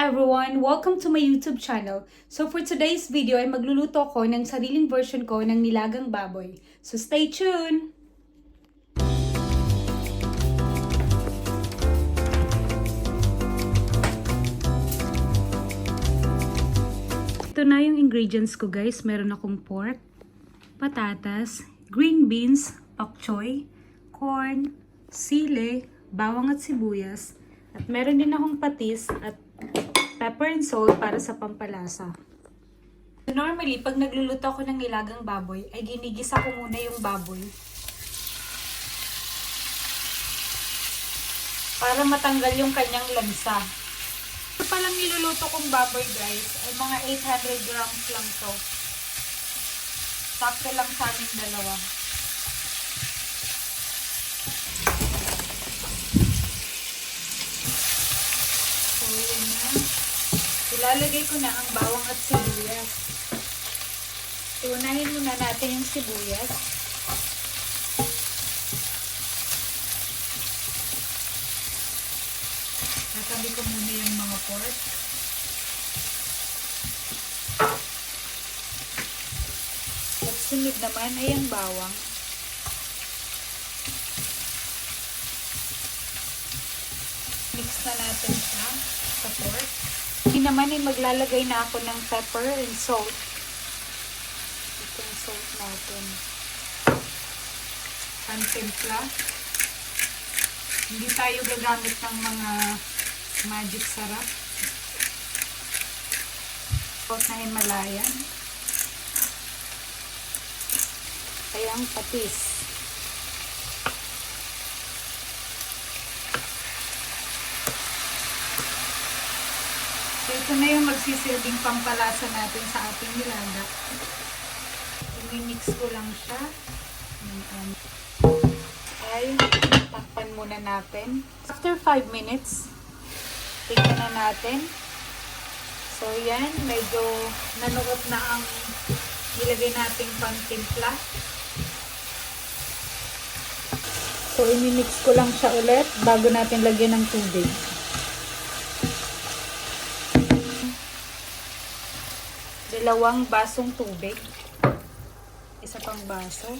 everyone! Welcome to my YouTube channel. So for today's video ay magluluto ako ng sariling version ko ng nilagang baboy. So stay tuned! Ito na yung ingredients ko guys. Meron akong pork, patatas, green beans, pak choy, corn, sili, bawang at sibuyas. At meron din akong patis at pepper and salt para sa pampalasa. Normally, pag nagluluto ako ng nilagang baboy, ay ginigisa ko muna yung baboy. Para matanggal yung kanyang lansa. Ito palang niluluto kong baboy guys, ay mga 800 grams lang to. Sakto lang sa aming dalawa. So, yun na. Ilalagay ko na ang bawang at sibuyas. Iunahin muna natin yung sibuyas. Natabi ko muna yung mga pork. At sunod naman ay ang bawang. Mix na natin siya sa pork. Hindi naman ay maglalagay na ako ng pepper and salt. Ito yung salt natin. Pantimpla. Hindi tayo gagamit ng mga magic sarap. Salt na Himalayan. Kaya ang patis. So, ito na yung magsisilbing pampalasa natin sa ating nilaga. I-mix ko lang siya. Ay, takpan muna natin. After 5 minutes, tignan na natin. So, yan. Medyo nanuot na ang ilagay nating pantimpla. So, i-mix ko lang siya ulit bago natin lagyan ng tubig. Dalawang basong tubig. Isa pang baso.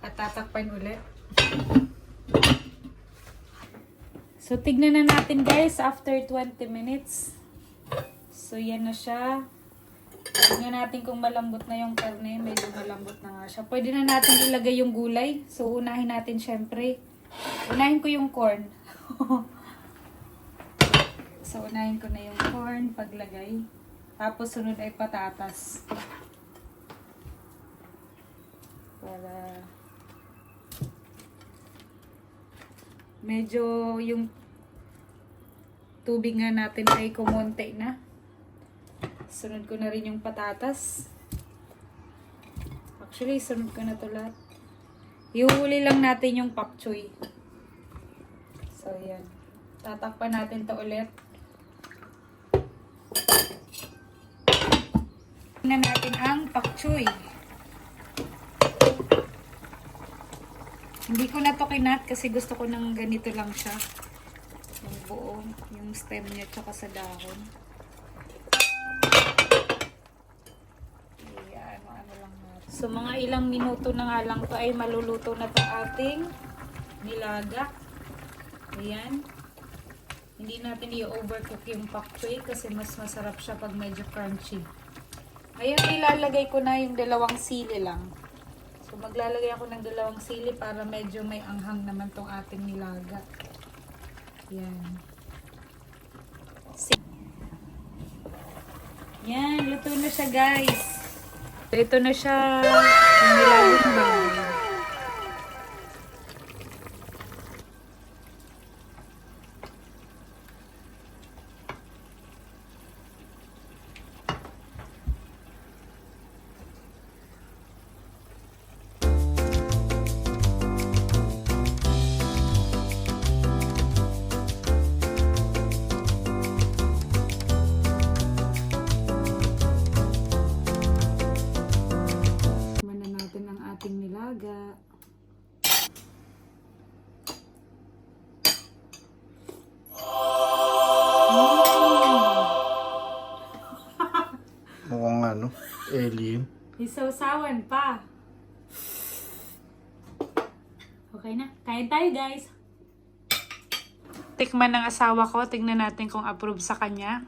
At tatakpan ulit. So, tignan na natin guys after 20 minutes. So, yan na siya. Tignan natin kung malambot na yung karne. Medyo malambot na nga siya. Pwede na natin ilagay yung gulay. So, unahin natin syempre. Unahin ko yung corn. So, unahin ko na yung corn paglagay. Tapos, sunod ay patatas. Para medyo yung tubig nga natin ay kumonte na. Sunod ko na rin yung patatas. Actually, sunod ko na to lahat. Ihuli lang natin yung pak choy. So, yan. Tatakpan natin to ulit. Tingnan natin ang pak choy. Hindi ko na to kinat kasi gusto ko ng ganito lang siya. Yung buo, yung stem niya tsaka sa dahon. Ayan, ano lang natin. So mga ilang minuto na nga lang to ay maluluto na to ating nilaga. Ayan. Hindi natin i-overcook yung pak choy kasi mas masarap siya pag medyo crunchy. Ngayon ilalagay ko na yung dalawang sili lang. So, maglalagay ako ng dalawang sili para medyo may anghang naman tong ating nilaga. Yan. Yan, luto na siya guys. Ito na siya yung nilagang baboy. ating nilaga. Alien. Isawsawan pa. Okay na. Kain tayo, guys. Tikman ng asawa ko. Tingnan natin kung approve sa kanya.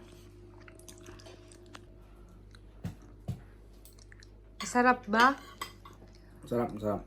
Sarap ba? Masarap, masarap.